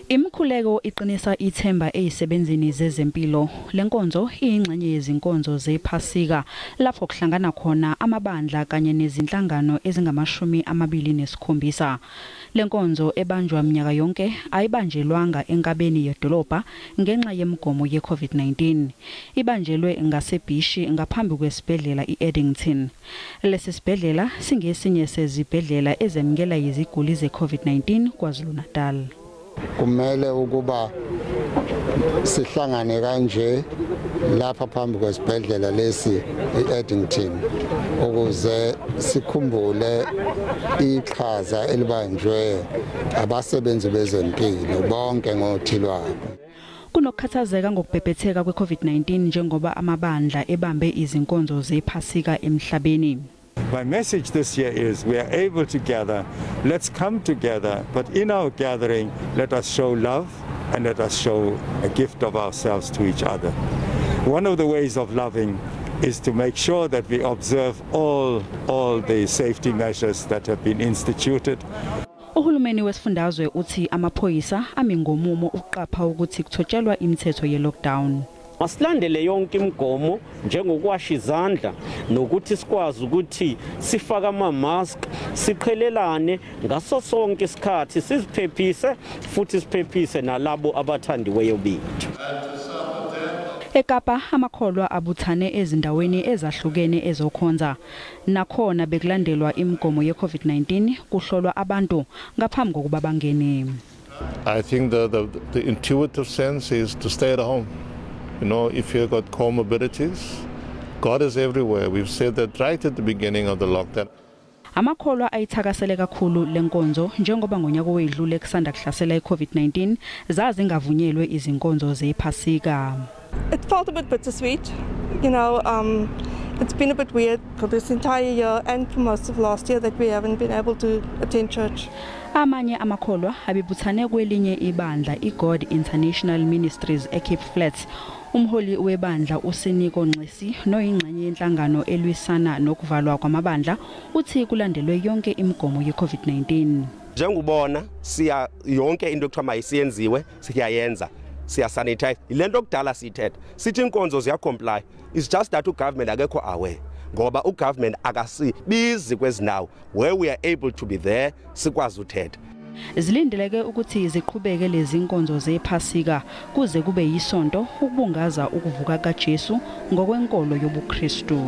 Imkhuleko iqinisa ithemba ezisebenzini zezempilo. Lenkonzo iyingxenye yezinkonzo zephasika lapho kuhlangana khona amabandla kanye nezinhlangano ezingama-27. Lenkonzo ebanjwa minyaka yonke ayibanjelwanga enkabeni yedolobha ngenxa yemigomo ye-COVID-19. Ibanjelwe ngaseBhishi ngaphambi kwesibhedlela iAddington. Lesi sibhedlela singesinye sezibhedlela ezemukela iziguli ze-COVID-19 KwaZulu-Natal. Kumele ukuba sihlangane kanje lapha phambi kwesibhedlela lesi iAddington ukuze sikhumbule iqhaza elibanjwe abasebenzi bezempilo bonke ngothilwayo. Kunokukhathazeka ngokubhebhetheka kwe-COVID-19 njengoba amabandla ebambe izinkonzo zephasika emhlabeni. My message this year is we are able to gather, let's come together, but in our gathering, let us show love and let us show a gift of ourselves to each other. One of the ways of loving is to make sure that we observe all the safety measures that have been instituted. Uhulumeni wesifundazwe uthi amaphoyisa ami ngomumo ukuqapha ukuthi kuthotshelwa imithetho ye-lockdown. Asilandele yonke imigomo njengokwasha izandla nokuthi sikwazi ukuthi sifake ama-mask siqhelelane ngaso sonke isikhathi siziphephise futhi siphephise nalabo abathandiweyo bethu. eKapa amakholwa abuthane ezindaweni ezahlukene ezokhonza nakhona bekulandelwa imigomo ye-COVID-19 kuhlolwa abantu ngaphambi kokuba bangene. I think the intuitive sense is to stay at home. You know, if you've got comorbidities, God is everywhere. We've said that right at the beginning of the lockdown. Amakholwa ayithakasele kakhulu lenkonzo njengoba ngonyaka owedlule kusanda kuhlasela iCOVID-19 zazingavunyelwe izinkonzo zephasika. It felt a bit bittersweet. You know, it's been a bit weird for this entire year and for most of last year that we haven't been able to attend church. Amanye amakholwa abibuthane kwelinye ibandla iGod International Ministries eCape Flats. Umholi webandla uSiniko Nxesi noyingxenye yenhlangano elwisana nokuvalwa kwamabandla uthi kulandelwe yonke imigomo ye-COVID-19. Njengubona siya yonke into ekuthiwa mayisiyenziwe siyayenza. Siya sanitize ilento okudala sithetha sithi inkonzo ziya comply. It's just that ugovernment akekho aware ngoba ugovernment akasibizi kwezindawo where we are able to be there sikwazi uthetha. Zilindeleke ukuthi ziqhubeke lezi inkonzo zephasika kuze kube yisonto ukubungaza ukuvuka kaJesu ngokwenkolo yobuKristu.